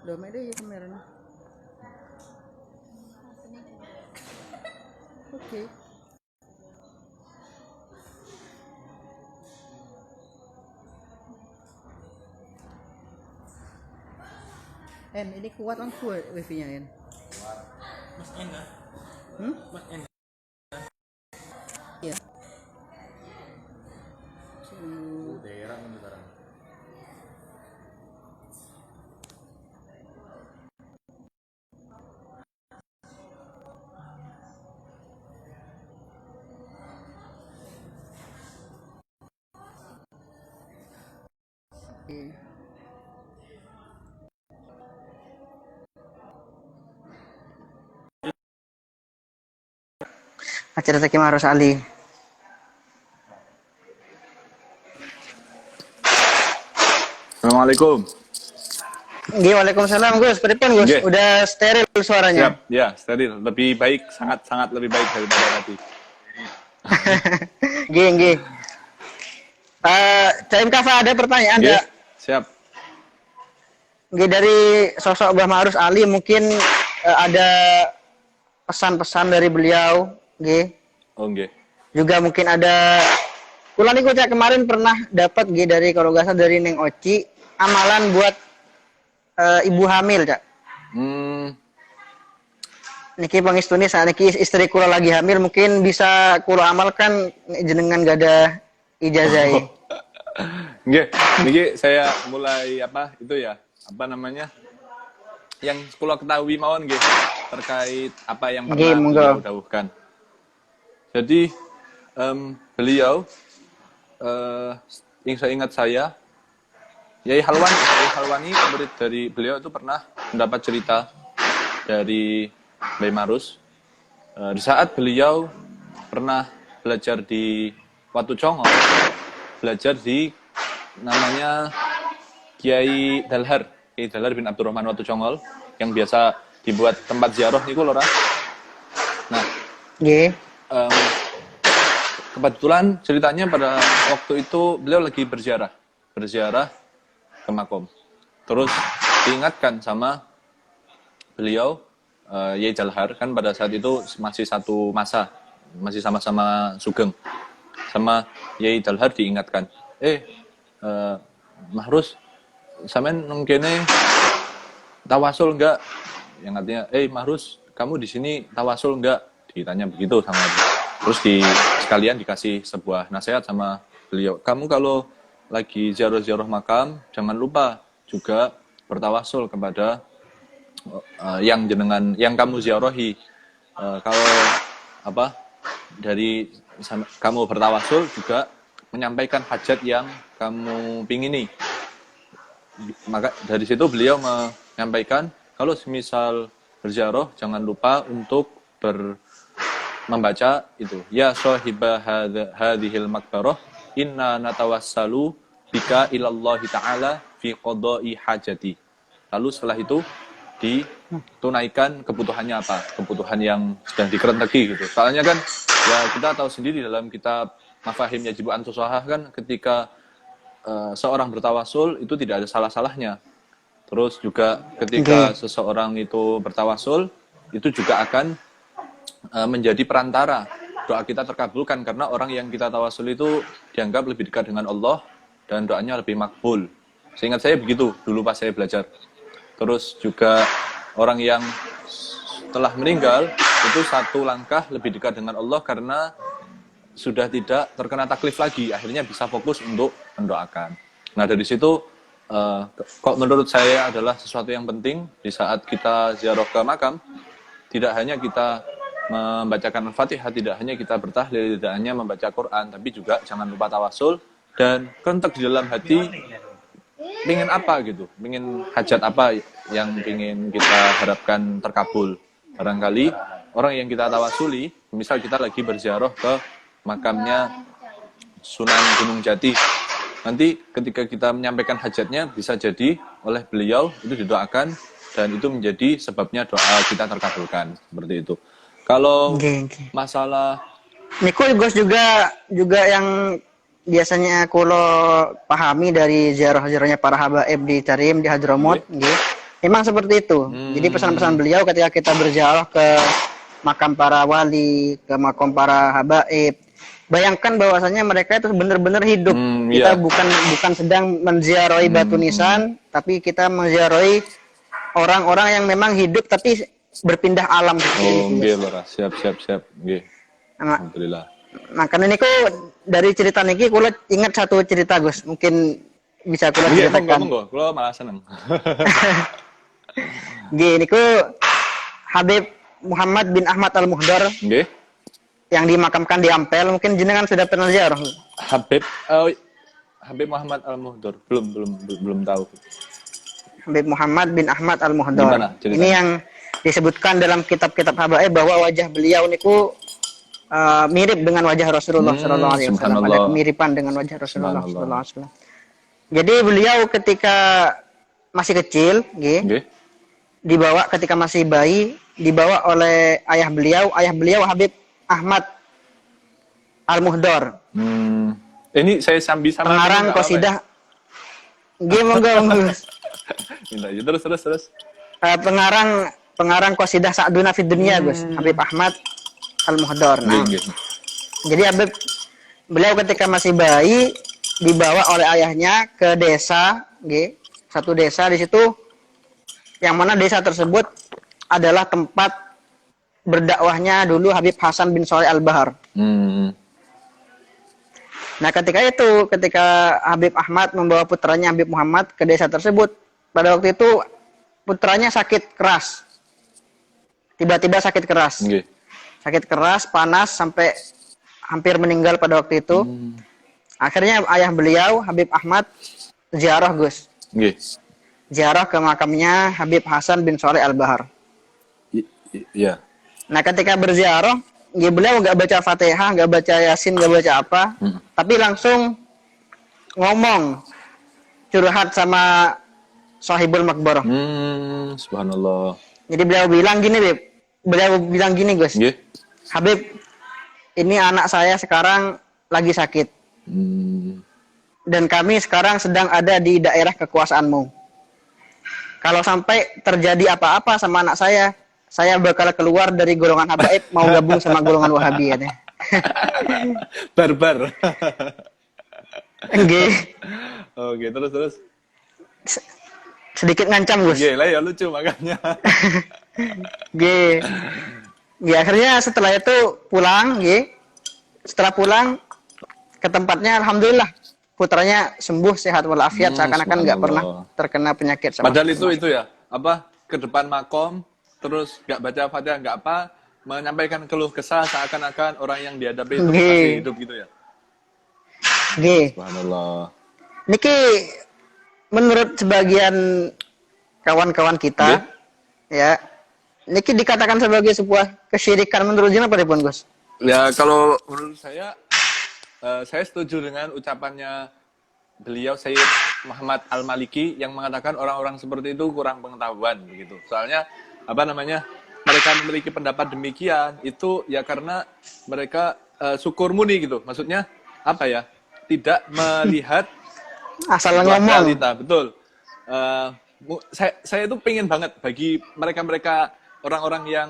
Damai deh ya kameranya. Oke. Ini kuat kan wifi-nya En? Kuat. Mas En kan? Mas En. Iya. Daerah kan sekarang. Oke. Acara Teki Maros Ali. Assalamualaikum. Waalaikumsalam Gus. Pripun Gus? Nggih. Udah steril suaranya. Siap, ya steril. Lebih baik, sangat lebih baik daripada tadi. Nggih. Caim Kafa ada pertanyaan Nggih, enggak? siap. Nggih, dari sosok Mbah Ma'ruf Ali mungkin ada pesan-pesan dari beliau, nggih. Oh, nggih. Juga mungkin ada kula niku cak kemarin pernah dapat nggih dari kalau nggak salah dari Neng Oci amalan buat ibu hamil, Cak. Niki pangistuni saat niki istri kula lagi hamil mungkin bisa kula amalkan jenengan gak ada ijazah. Nggih, niki saya mulai yang kula ketahui mawon nggih terkait apa yang pernah beliau dawuhkan. Jadi beliau ingat saya Yai Halwani murid dari beliau itu pernah mendapat cerita dari Mbah Marus di saat beliau pernah belajar di Watu Congol, belajar di namanya Kiai Dalhar bin Abdurrahman Watu Congol yang biasa dibuat tempat ziarah niku lho. Nah, kebetulan ceritanya pada waktu itu beliau lagi berziarah ke makom. Terus diingatkan sama beliau Yai Dalhar, kan pada saat itu masih satu masa, masih sama-sama sugeng. Sama Yai Dalhar diingatkan, Mahrus, sampean nang kene tawasul enggak? Yang artinya, Mahrus, kamu di sini tawasul enggak? Ditanya begitu sama dia. Terus sekalian dikasih sebuah nasihat sama beliau. Kamu kalau lagi ziarah makam, jangan lupa juga bertawasul kepada yang kamu ziarahi. Kalau dari kamu bertawasul juga menyampaikan hajat yang kamu pingini. Maka dari situ beliau menyampaikan kalau semisal berziarah jangan lupa untuk membaca itu, ya sahibah hadhil makbarah inna natawassalu bika ilallahi ta'ala fi qada'i hajati. Lalu setelah itu ditunaikan kebutuhannya apa? Kebutuhan yang sedang dikerenteki gitu. Soalnya kan ya kita tahu sendiri dalam kitab Mafahim Yajibu an Tusahah kan ketika seorang bertawasul itu tidak ada salah-salahnya. Terus juga ketika seseorang itu bertawasul itu juga akan menjadi perantara doa kita terkabulkan karena orang yang kita tawasul itu dianggap lebih dekat dengan Allah dan doanya lebih makbul. Seingat saya begitu dulu pas saya belajar. Terus juga orang yang telah meninggal itu satu langkah lebih dekat dengan Allah karena sudah tidak terkena taklif lagi, akhirnya bisa fokus untuk mendoakan. Nah dari situ kok menurut saya adalah sesuatu yang penting di saat kita ziarah ke makam, tidak hanya kita membacakan Al-Fatihah, tidak hanya kita bertahlil, tidak hanya membaca Quran, tapi juga jangan lupa tawasul dan kentek di dalam hati pingin apa gitu, pingin hajat apa yang pingin kita harapkan terkabul. Barangkali orang yang kita tawasuli, misal kita lagi berziarah ke makamnya Sunan Gunung Jati, nanti ketika kita menyampaikan hajatnya bisa jadi oleh beliau itu didoakan dan itu menjadi sebabnya doa kita terkabulkan, seperti itu. Kalau masalah Niku Gus juga yang biasanya kulo pahami dari ziarah-ziarahnya para habaib di Tarim di Hadramut, nggih. Memang seperti itu. Jadi pesan-pesan beliau ketika kita berziarah ke makam para wali, ke makam para habaib, bayangkan bahwasanya mereka itu benar-benar hidup. Kita Iya. bukan sedang menziarahi batu nisan, tapi kita menziarahi orang-orang yang memang hidup tapi berpindah alam seperti Oh, itu. nggih lho, Ras. Siap. Nggih. Nah, Alhamdulillah. makanya niku dari cerita niki kula ingat satu cerita Gus, mungkin bisa kula Nggih, ceritakan. monggo. Kula malah seneng. Nggih niku Habib Muhammad bin Ahmad Al-Muhdar Nggih. yang dimakamkan di Ampel, mungkin jenengan sudah pernah ziarah. Habib Muhammad Al-Muhdar. Belum tahu. Habib Muhammad bin Ahmad Al-Muhdar. Gimana ceritanya? Ini yang disebutkan dalam kitab-kitab habaib bahwa wajah beliau niku mirip dengan wajah Rasulullah sallallahu alaihi wasallam. Ada subhanallah. kemiripan dengan wajah Rasulullah Subhanallah. sallallahu alaihi wasallam. Jadi beliau ketika masih kecil, nggih, Nggih. dibawa ketika masih bayi, dibawa oleh ayah beliau Habib Ahmad Al-Muhdar. Ini saya sambil sama Pengarang qasidah. Nggih, monggo. Minta ya, terus. Pengarang qasidah Sa'duna fid Dunya, Gus. Habib Ahmad Al-Muhdar. Nah, Nggih. jadi Habib beliau ketika masih bayi dibawa oleh ayahnya ke desa, nggih. Satu desa di situ yang mana desa tersebut adalah tempat berdakwahnya dulu Habib Hasan bin Shalih Al-Bahar. Nah, ketika Habib Ahmad membawa putranya Habib Muhammad ke desa tersebut, pada waktu itu putranya sakit keras. Tiba-tiba sakit keras. Nggih. Sakit keras, panas sampai hampir meninggal pada waktu itu. Akhirnya ayah beliau Habib Ahmad ziarah, Gus. Nggih. Ziarah ke makamnya Habib Hasan bin Shalih Al-Bahar. Iya. Nah, ketika berziarah, ya beliau nggak baca Fatihah, nggak baca Yasin, nggak baca apa, tapi langsung ngomong, curhat sama Sahibul Makbarah. Subhanallah. Jadi beliau bilang gini, Gus. Nggih. Habib, ini anak saya sekarang lagi sakit. Dan kami sekarang sedang ada di daerah kekuasaanmu. Kalau sampai terjadi apa-apa sama anak saya bakal keluar dari golongan habaib, mau gabung sama golongan wahabi ya. Barbar. Nggih. Oke, terus. Sedikit ngancam, Gus. Nggih, lah ya lucu makanya. Nggih. Ya, akhirnya setelah itu pulang, nggih. Setelah pulang ke tempatnya, alhamdulillah putranya sembuh sehat walafiat, seakan-akan nggak pernah terkena penyakit sama. Padahal itu ya, ke depan makom, terus nggak baca Fatihah, nggak apa, menyampaikan keluh kesah seakan-akan orang yang dihadapi itu masih hidup gitu ya. Nggih. Subhanallah. Niki menurut sebagian kawan-kawan kita, ya, niki dikatakan sebagai sebuah kesyirikan menurut jenengan apa pun, Gus? Ya, kalau menurut saya setuju dengan ucapannya beliau Sayyid Muhammad Al-Maliki yang mengatakan orang-orang seperti itu kurang pengetahuan begitu. Soalnya mereka memiliki pendapat demikian itu ya karena mereka syukur murni gitu. Maksudnya tidak melihat asal ngomong. realita, betul. Saya itu pengen banget bagi mereka orang-orang yang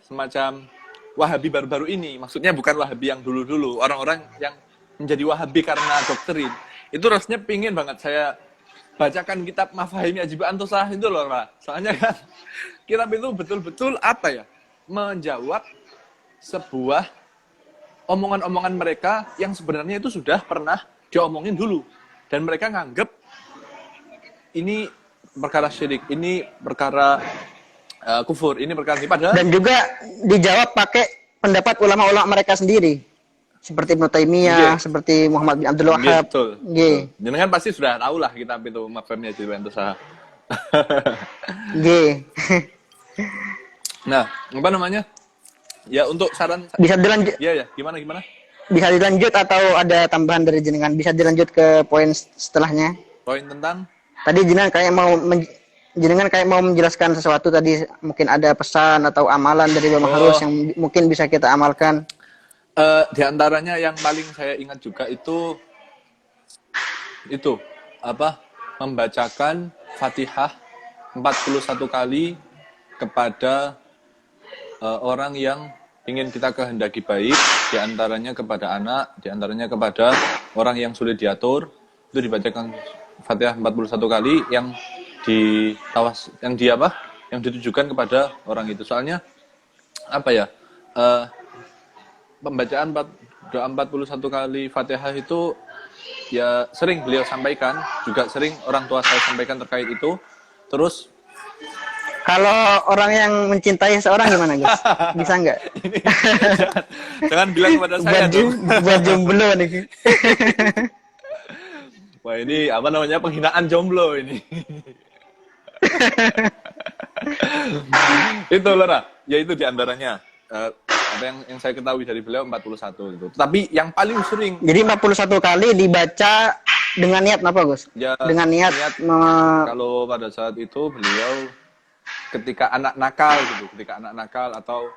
semacam Wahabi baru-baru ini, maksudnya bukan Wahabi yang dulu-dulu, orang-orang yang menjadi Wahabi karena doktrin. Itu rasanya pingin banget saya bacakan kitab Mafahimi Ajib Antosah itu loh, Pak. Soalnya kan kitab itu betul-betul menjawab sebuah omongan-omongan mereka yang sebenarnya itu sudah pernah diomongin dulu. Dan mereka nganggep ini perkara syirik, ini perkara kufur, ini perkara ini, padahal dan juga dijawab pakai pendapat ulama-ulama mereka sendiri seperti Ibnu Taimiyah, seperti Muhammad bin Abdul Wahhab. Betul. Nggih. Jenengan pasti sudah tahu lah kitab itu Mafahimi Ajib Antosah. Nggih. Nah, ya untuk saran Bisa dilanjut, ya gimana bisa dilanjut atau ada tambahan dari jenengan? Bisa dilanjut ke poin setelahnya. poin tentang Tadi jenengan kayak mau menjelaskan sesuatu tadi, mungkin ada pesan atau amalan dari Bapak Harus yang mungkin bisa kita amalkan. Di antaranya yang paling saya ingat juga itu apa? Membacakan Fatihah 41 kali kepada orang yang ingin kita kehendaki baik, di antaranya kepada anak, di antaranya kepada orang yang sulit diatur, itu dibacakan Fatihah 41 kali yang yang ditujukan kepada orang itu. Soalnya apa ya? Pembacaan doa 41 kali Fatihah itu ya sering beliau sampaikan, juga sering orang tua saya sampaikan terkait itu. Terus Kalau orang yang mencintai seorang gimana, Gus? Bisa nggak? ini jangan bilang kepada saya dong. Buat jomblo nih. Wah, ini apa namanya, penghinaan jomblo ini. Itu Lora, ya itu diantaranya apa yang saya ketahui dari beliau 41 itu. Tapi yang paling sering, Jadi 41 kali dibaca dengan niat apa, Gus? ya Dengan niat kalau pada saat itu beliau ketika anak nakal atau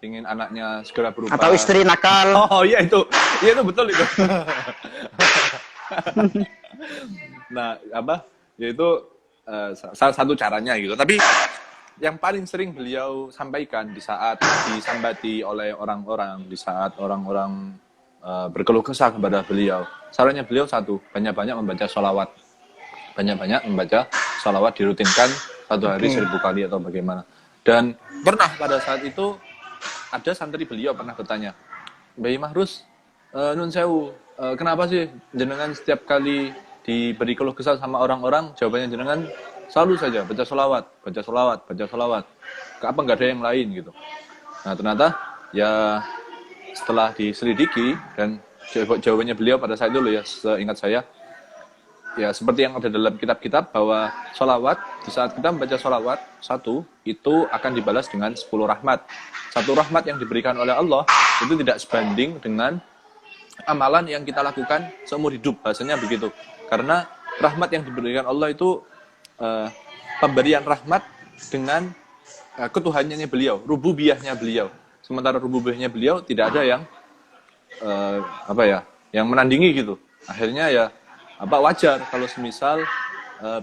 ingin anaknya segera berubah, atau istri nakal. oh iya itu betul itu. Nah apa yaitu salah satu caranya gitu. Tapi yang paling sering beliau sampaikan di saat disambati oleh orang-orang, di saat orang-orang berkeluh kesah kepada beliau, sarannya beliau satu, banyak-banyak membaca sholawat, dirutinkan satu hari 1000 kali atau bagaimana. Dan pernah pada saat itu ada santri beliau pernah bertanya, Mbak Mahrus, nun sewu, kenapa sih jenengan setiap kali diberi keluh kesah sama orang-orang, jawabannya jenengan selalu saja baca sholawat. Apa nggak ada yang lain gitu? Nah ternyata ya setelah diselidiki dan jawabannya beliau pada saat itu loh ya, seingat saya, ya seperti yang ada dalam kitab-kitab bahwa sholawat, di saat kita membaca sholawat satu, itu akan dibalas dengan 10 rahmat. Satu rahmat yang diberikan oleh Allah itu tidak sebanding dengan amalan yang kita lakukan seumur hidup, bahasanya begitu. Karena rahmat yang diberikan Allah itu pemberian rahmat dengan ketuhanannya beliau, rububiyahnya beliau. Sementara rububiyahnya beliau tidak ada yang yang menandingi gitu. Akhirnya ya wajar kalau semisal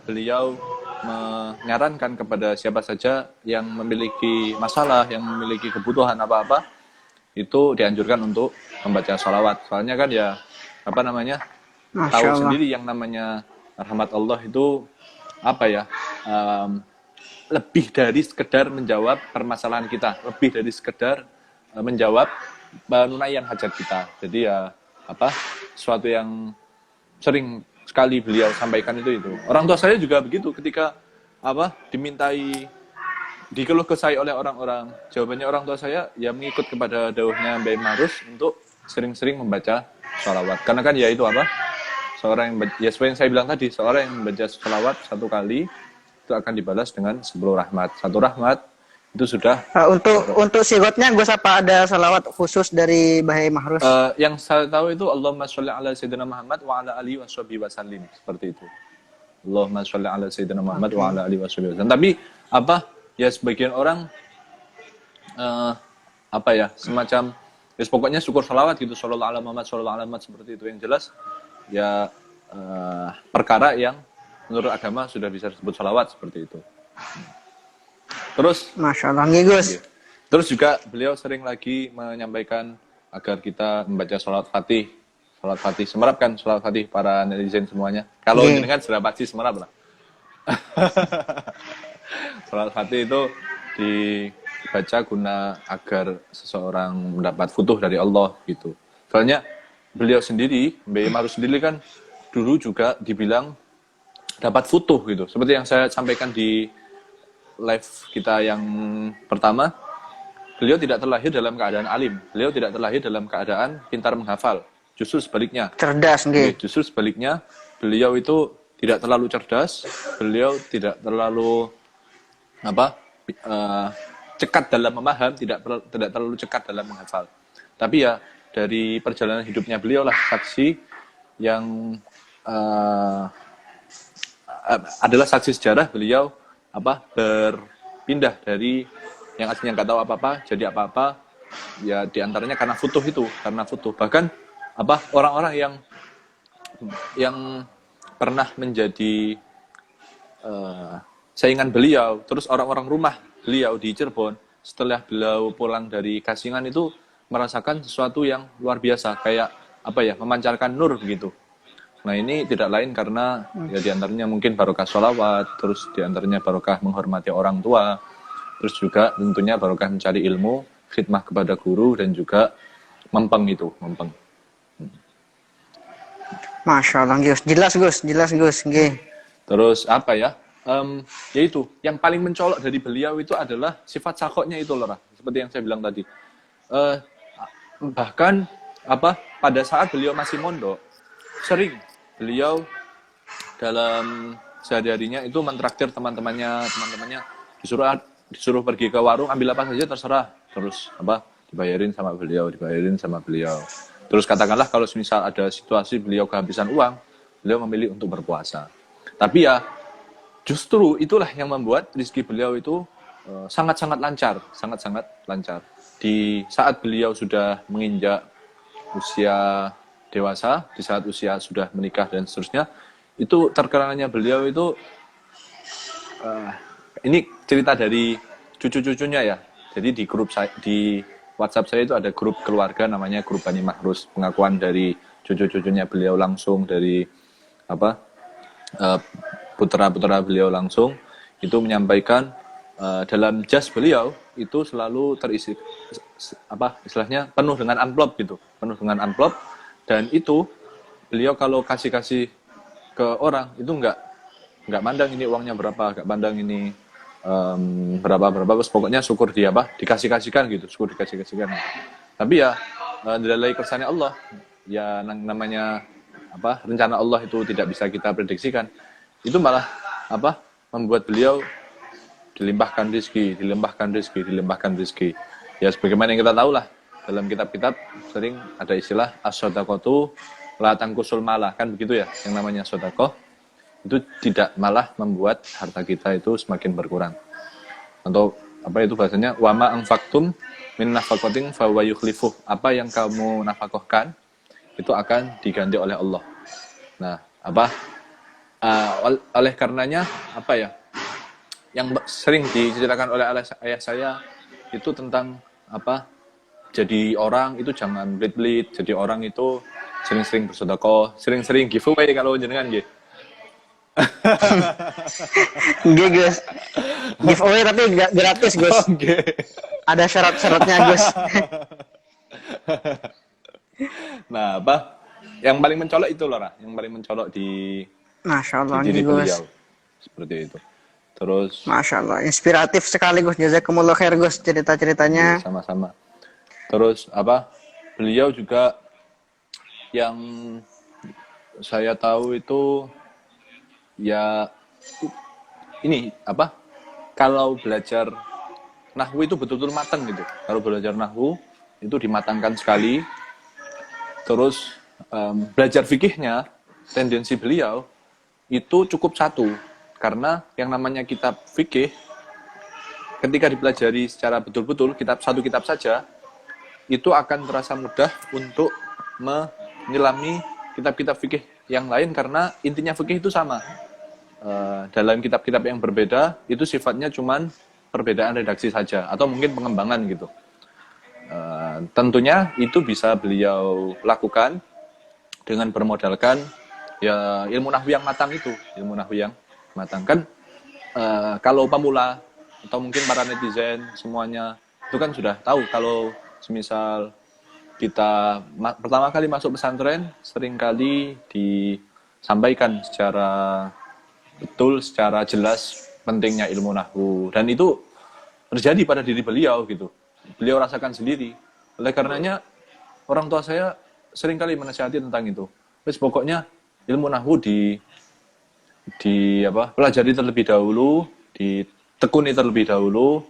beliau menyarankan kepada siapa saja yang memiliki masalah, yang memiliki kebutuhan apa-apa, itu dianjurkan untuk membaca sholawat. Soalnya kan ya tahu sendiri yang namanya rahmat Allah itu lebih dari sekedar menjawab permasalahan kita, lebih dari sekedar menjawab penunaian hajat kita. Jadi ya sesuatu yang sering sekali beliau sampaikan itu. Orang tua saya juga begitu, ketika dimintai dikeluh kesah oleh orang-orang, jawabannya orang tua saya ya mengikut kepada dawuhnya Mbak Mahrus untuk sering-sering membaca sholawat. Karena kan ya itu seorang yang ya seperti yang saya bilang tadi, seorang yang membaca sholawat satu kali itu akan dibalas dengan 10 rahmat. Satu rahmat itu sudah untuk sigotnya gue apa ada salawat khusus dari Bahai Mahrus? Yang saya tahu itu Allahumma sholli ala sayyidina Muhammad wa ala alihi washabihi wasallim, seperti itu. Allahumma sholli ala sayyidina Muhammad wa ala alihi washabihi wasallim. Tapi ya sebagian orang semacam ya pokoknya syukur salawat gitu, sallallahu ala Muhammad seperti itu. Yang jelas ya perkara yang menurut agama sudah bisa disebut salawat seperti itu. Terus Masya Allah, Gus. Terus juga beliau sering lagi menyampaikan agar kita membaca sholat fatih. Semerapkan sholat fatih para netizen semuanya. Kalau jenengan sudah pasti semerap lah. Sholat fatih itu dibaca guna agar seseorang mendapat futuh dari Allah gitu. Soalnya beliau sendiri, Mbak Mahrus sendiri kan dulu juga dibilang dapat futuh gitu. Seperti yang saya sampaikan di live kita yang pertama, beliau tidak terlahir dalam keadaan alim. Beliau tidak terlahir dalam keadaan pintar menghafal. Justru sebaliknya. Cerdas, nggih. Justru sebaliknya, beliau itu tidak terlalu cerdas. Beliau tidak terlalu cekat dalam memaham, tidak terlalu cekat dalam menghafal. Tapi ya dari perjalanan hidupnya beliau lah saksi yang adalah saksi sejarah beliau berpindah dari yang aslinya nggak tahu apa-apa jadi apa-apa, ya diantaranya karena futuh itu, karena futuh. Bahkan apa orang-orang yang pernah menjadi saingan beliau, terus orang-orang rumah beliau di Cirebon, setelah beliau pulang dari Kasingan itu merasakan sesuatu yang luar biasa, kayak apa ya, memancarkan nur begitu. Nah ini tidak lain karena ya diantaranya mungkin barokah sholawat, terus diantaranya barokah menghormati orang tua, terus juga tentunya barokah mencari ilmu, khidmah kepada guru, dan juga mempeng. Masya Allah, Gus. Jelas Gus. Nggih. Terus apa ya? Yaitu yang paling mencolok dari beliau itu adalah sifat sakhoknya itu loh, seperti yang saya bilang tadi. Bahkan apa pada saat beliau masih mondok, sering beliau dalam sehari-harinya itu mentraktir teman-temannya disuruh pergi ke warung, ambil apa saja terserah, terus apa dibayarin sama beliau. Terus katakanlah kalau misal ada situasi beliau kehabisan uang, beliau memilih untuk berpuasa. Tapi ya justru itulah yang membuat rezeki beliau itu sangat-sangat lancar. Di saat beliau sudah menginjak usia dewasa, di saat usia sudah menikah dan seterusnya, itu terkenalnya beliau itu ini cerita dari cucu-cucunya ya. Jadi di grup saya, di WhatsApp saya itu ada grup keluarga namanya grup Bani Mahrus, pengakuan dari cucu-cucunya beliau langsung, dari apa putra-putra beliau langsung itu menyampaikan dalam jas beliau itu selalu terisi apa istilahnya penuh dengan amplop gitu, dan itu beliau kalau kasih ke orang itu nggak mandang ini uangnya berapa, nggak mandang ini berapa, terus pokoknya syukur dia dikasihkan gitu, dikasihkan. Tapi ya dari kersane Allah, ya namanya apa rencana Allah itu tidak bisa kita prediksikan. Itu malah apa membuat beliau dilimpahkan rezeki. Ya sebagaimana yang kita tahu lah, dalam kitab-kitab sering ada istilah as-shadaqatu la tanqusul malah, kan begitu ya, yang namanya sedekah itu tidak malah membuat harta kita itu semakin berkurang. Atau apa itu bahasanya, wa ma anfaqtum min nafaqatin fa huwa yukhlifuh, apa yang kamu nafkahkan itu akan diganti oleh Allah. Nah, oleh karenanya apa ya yang sering diceritakan oleh ayah saya itu tentang apa, jadi orang itu jangan belit-belit, jadi orang itu sering-sering bersedekah, sering-sering giveaway kalau jenengan nggih. Nggih, Gus. Giveaway tapi gratis, Gus. Nggih. Ada syarat-syaratnya, Gus. Nah, apa yang paling mencolok itu loh, yang paling mencolok di Masya Allah, diri Gus. beliau. Seperti itu. Terus Masya Allah, inspiratif sekali, Gus. Jazakumullah khair, Gus, cerita-ceritanya. sama-sama. Terus apa? Beliau juga yang saya tahu itu ya ini apa? Kalau belajar nahwu itu betul-betul matang gitu. Kalau belajar nahwu itu dimatangkan sekali. Terus belajar fikihnya, tendensi beliau itu cukup satu, karena yang namanya kitab fikih ketika dipelajari secara betul-betul satu kitab saja itu akan terasa mudah untuk menyelami kitab-kitab fikih yang lain, karena intinya fikih itu sama. Dalam kitab-kitab yang berbeda itu sifatnya cuman perbedaan redaksi saja atau mungkin pengembangan gitu. Tentunya itu bisa beliau lakukan dengan bermodalkan ya ilmu nahwu yang matang itu, kan kalau pemula atau mungkin para netizen semuanya itu kan sudah tahu kalau semisal kita pertama kali masuk pesantren seringkali disampaikan secara betul, secara jelas pentingnya ilmu nahwu, dan itu terjadi pada diri beliau gitu. Beliau rasakan sendiri. Oleh karenanya orang tua saya seringkali menasihati tentang itu. Terus pokoknya ilmu nahwu pelajari terlebih dahulu, ditekuni terlebih dahulu,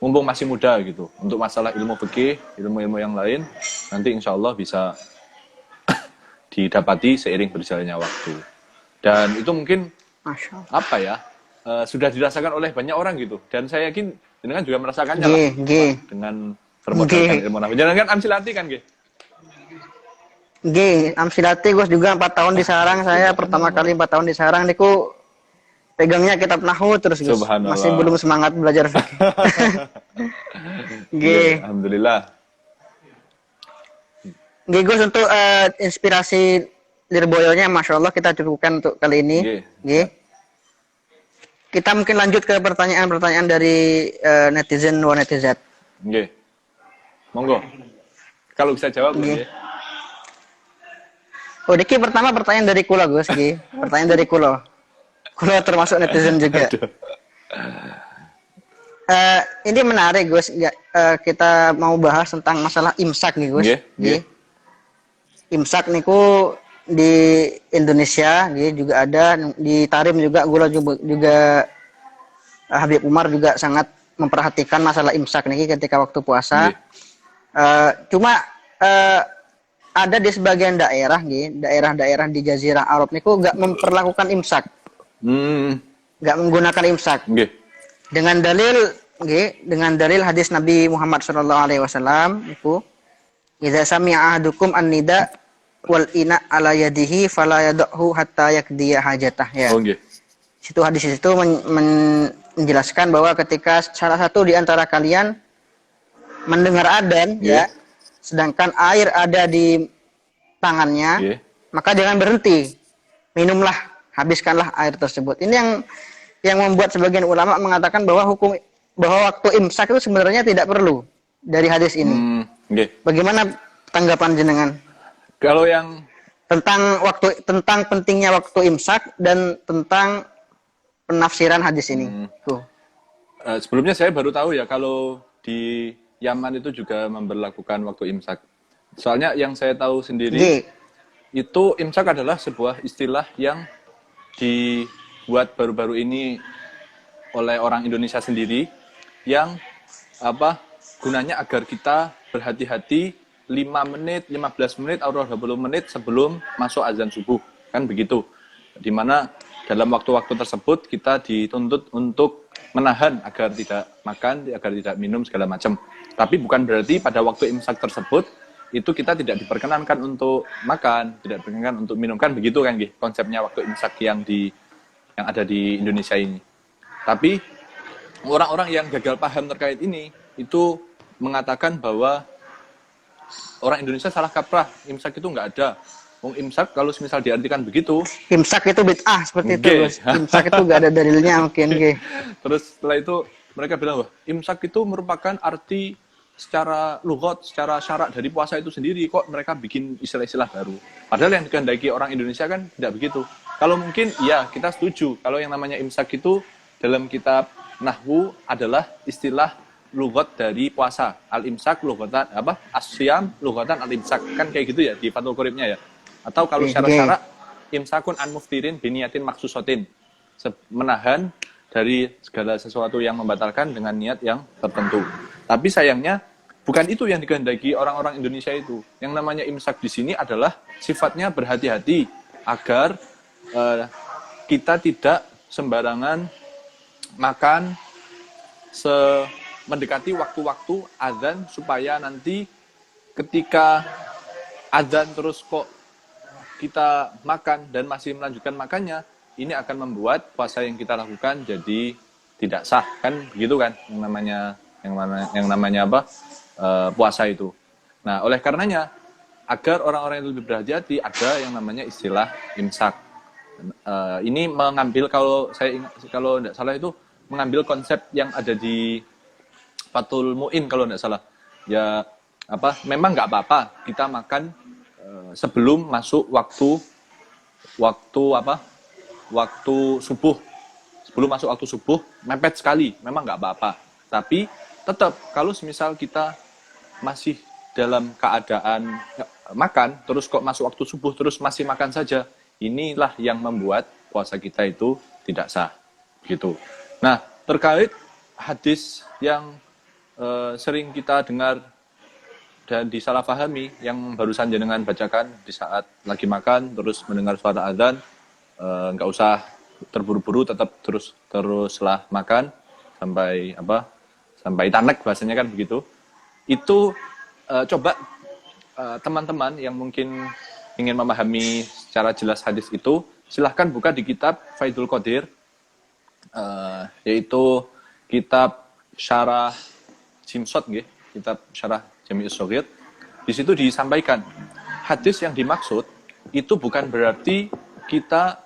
mumpung masih muda gitu. Untuk masalah ilmu fikih, ilmu-ilmu yang lain, nanti insya Allah bisa didapati seiring berjalannya waktu. Dan itu mungkin apa ya, sudah dirasakan oleh banyak orang gitu. Dan saya yakin jenengan juga merasakannya lah. Dengan bermodalkan Nggih. ilmu nahwu. Jangan kan amsilati kan nggih? Nggih, amsilati Gus juga 4 tahun di sarang saya pertama kali 4 tahun di sarang niku pegangnya kitab nahwu terus Gus. Subhanallah. Masih belum semangat belajar fikih. Nggih, Nggih. alhamdulillah. Nggih Gus, untuk inspirasi Lirboyonya Masya Allah kita cukupkan untuk kali ini. Nggih. Nggih. Kita mungkin lanjut ke pertanyaan-pertanyaan dari netizen wa netizen. Nggih. Monggo. Kalau bisa jawab Nggih. nggih. Oh, Diki pertama pertanyaan dari Kulo Gus, nggih. Pertanyaan dari Kulo. Kulo termasuk netizen juga. Ini menarik Gus. Kita mau bahas tentang masalah imsak nih Gus. Nggih, nggih. Imsak niku di Indonesia juga ada, di Tarim juga gula juga Habib Umar juga sangat memperhatikan masalah imsak niki ketika waktu puasa. Cuma ada di sebagian daerah daerah-daerah di Jazirah Arab niku nggak memperlakukan imsak. Nggak menggunakan imsak. Nggih. Dengan dalil hadis Nabi Muhammad SAW niku idza sami'a ahadukum an-nida wal ina ala yadihi fala yadahu hatta yakdiya hajatah ya. Oh nggih. Situ hadis itu menjelaskan bahwa ketika salah satu di antara kalian mendengar adzan ya, sedangkan air ada di tangannya, maka jangan berhenti. Minumlah, habiskanlah air tersebut. Ini yang membuat sebagian ulama mengatakan bahwa waktu imsak itu sebenarnya tidak perlu dari hadis ini. Bagaimana tanggapan jenengan? Kalau yang tentang pentingnya waktu imsak dan tentang penafsiran hadis ini. Sebelumnya saya baru tahu ya kalau di Yaman itu juga memberlakukan waktu imsak. Soalnya yang saya tahu sendiri itu imsak adalah sebuah istilah yang dibuat baru-baru ini oleh orang Indonesia sendiri yang gunanya agar kita berhati-hati 5 menit, 15 menit, atau 20 menit sebelum masuk azan subuh. Kan begitu. Dimana dalam waktu-waktu tersebut kita dituntut untuk menahan agar tidak makan, agar tidak minum segala macam. Tapi bukan berarti pada waktu imsak tersebut itu kita tidak diperkenankan untuk makan, tidak diperkenankan untuk minum. Kan begitu kan konsepnya waktu imsak yang ada di Indonesia ini. Tapi orang-orang yang gagal paham terkait ini itu mengatakan bahwa orang Indonesia salah kaprah, imsak itu nggak ada. Imsak kalau misal diartikan begitu, imsak itu bid'ah seperti itu, Gus. Imsak itu nggak ada dalilnya mungkin. Terus setelah itu mereka bilang, imsak itu merupakan arti secara lughat, secara syarak dari puasa itu sendiri. Kok mereka bikin istilah-istilah baru? Padahal yang dikehendaki orang Indonesia kan tidak begitu. Kalau mungkin, ya kita setuju. Kalau yang namanya imsak itu dalam kitab Nahwu adalah istilah lughat dari puasa. Al-imsak lughatan As-siyam lughatan al-imsak. Kan kayak gitu ya di Fathul Qoribnya ya. Atau kalau secara syarak imsakun an muftirin biniyatin maksusatin. Menahan dari segala sesuatu yang membatalkan dengan niat yang tertentu. Tapi sayangnya bukan itu yang dikehendaki orang-orang Indonesia itu. Yang namanya imsak di sini adalah sifatnya berhati-hati agar kita tidak sembarangan makan mendekati waktu-waktu azan supaya nanti ketika azan terus kok kita makan dan masih melanjutkan makannya, ini akan membuat puasa yang kita lakukan jadi tidak sah, kan begitu kan yang namanya puasa itu. Nah, oleh karenanya agar orang-orang yang lebih berhati-hati ada yang namanya istilah imsak. Ini mengambil kalau tidak salah itu mengambil konsep yang ada di Fathul Mu'in kalau tidak salah. Ya memang nggak apa-apa kita makan sebelum masuk waktu subuh. Sebelum masuk waktu subuh mepet sekali, memang nggak apa-apa. Tapi tetap kalau semisal kita masih dalam keadaan makan terus kok masuk waktu subuh terus masih makan saja, inilah yang membuat puasa kita itu tidak sah gitu. Nah, terkait hadis yang sering kita dengar dan disalahpahami yang barusan jenengan bacakan di saat lagi makan terus mendengar suara azan, nggak usah terburu-buru, tetap teruslah makan sampai tanek bahasanya kan begitu. itu coba teman-teman yang mungkin ingin memahami secara jelas hadis itu, silahkan buka di kitab Faidul Qadir, yaitu kitab syarah Jimsot, kitab syarah Jami'us Shaghir. Di situ disampaikan hadis yang dimaksud itu bukan berarti kita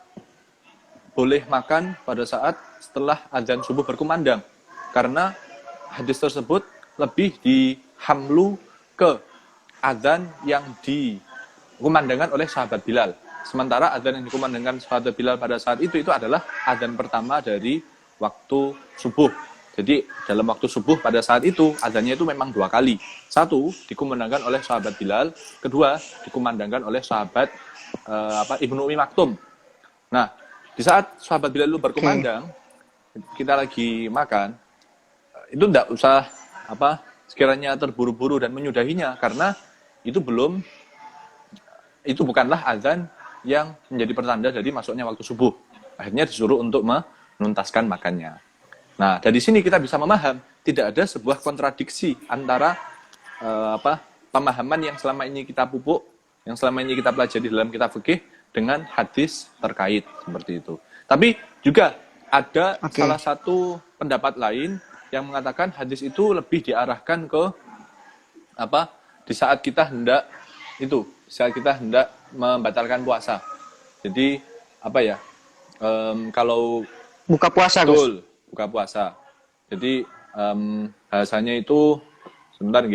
boleh makan pada saat setelah azan subuh berkumandang, karena hadis tersebut lebih dihamlu ke azan yang dikumandangkan oleh sahabat Bilal. Sementara azan yang dikumandangkan sahabat Bilal pada saat itu adalah azan pertama dari waktu subuh. Jadi dalam waktu subuh pada saat itu azannya itu memang 2 kali. Satu dikumandangkan oleh sahabat Bilal, kedua dikumandangkan oleh sahabat Ibnu Umi Maktum. Nah, di saat sahabat Bilal itu berkumandang, kita lagi makan, itu enggak usah sekiranya terburu-buru dan menyudahinya, karena itu bukanlah azan yang menjadi pertanda dari masuknya waktu subuh. Akhirnya disuruh untuk menuntaskan makannya. Nah, dari sini kita bisa memaham tidak ada sebuah kontradiksi antara pemahaman yang selama ini kita pupuk, yang selama ini kita pelajari dalam kitab fikih dengan hadis terkait seperti itu. Tapi juga ada salah satu pendapat lain yang mengatakan hadis itu lebih diarahkan ke di saat kita hendak membatalkan puasa. Jadi kalau buka puasa, Gus. Buka puasa. Jadi bahasanya itu sebentar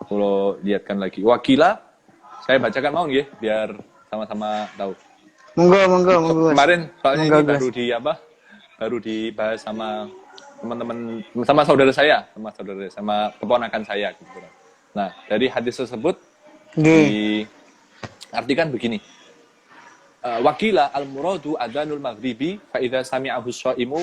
kalau lihatkan lagi. Wakila saya bacakan mau biar sama-sama tahu. Monggo. Kemarin soalnya ini baru dibahas sama teman-teman, sama saudara saya, sama keponakan saya gitu. Nah, dari hadis tersebut diartikan begini. Wakila al-muradu adzanul maghribi fa idza sami'ahu sha'imu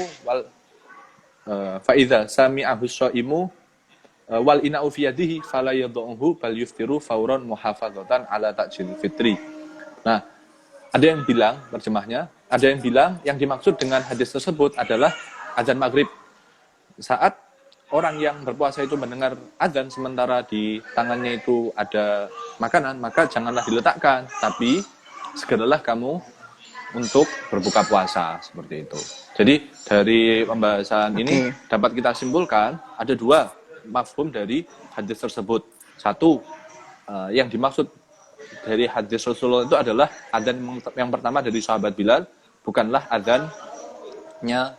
wal ina'u fi yadihi fala yadhuhu bal yuftiru fauran muhafadzatan ala ta'jil fitri. Nah, ada yang bilang terjemahnya, ada yang bilang yang dimaksud dengan hadis tersebut adalah azan maghrib. Saat orang yang berpuasa itu mendengar azan sementara di tangannya itu ada makanan, maka janganlah diletakkan, tapi segeralah kamu untuk berbuka puasa, seperti itu. Jadi dari pembahasan ini dapat kita simpulkan ada 2 mafhum dari hadis tersebut. Satu, yang dimaksud dari hadis Rasulullah itu adalah azan yang pertama dari sahabat Bilal, bukanlah azannya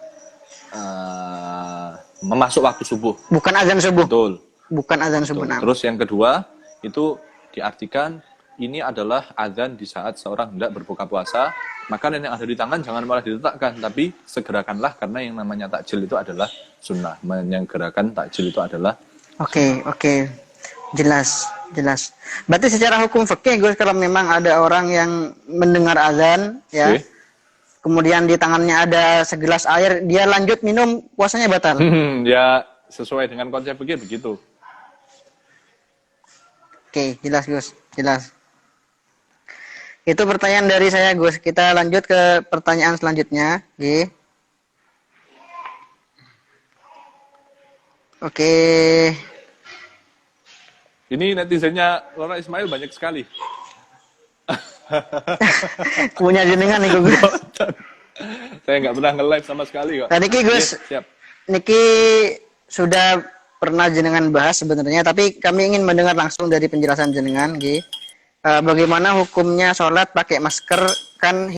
memasuk waktu subuh. Bukan azan subuh. Betul. Bukan azan subuh. Betul. Terus yang kedua itu diartikan ini adalah azan di saat seorang hendak berbuka puasa, makanan yang ada di tangan jangan malah diletakkan, tapi segerakanlah, karena yang namanya takjil itu adalah sunnah. Menyegerakan takjil itu adalah Oke. Jelas. Berarti secara hukum fikih, Gus, kalau memang ada orang yang mendengar azan, ya, kemudian di tangannya ada segelas air, dia lanjut minum, puasanya batal. Ya, sesuai dengan konsep fikih begitu. Oke, jelas, Gus. Jelas. Itu pertanyaan dari saya, Gus. Kita lanjut ke pertanyaan selanjutnya. Oke. Ini netizennya Lora Ismail banyak sekali. Punya jenengan nih, Gus. Saya nggak pernah nge-live sama sekali kok. Tadi Gus, siap. Niki sudah pernah jenengan bahas sebenarnya, tapi kami ingin mendengar langsung dari penjelasan jenengan, bagaimana hukumnya sholat pakai masker, kan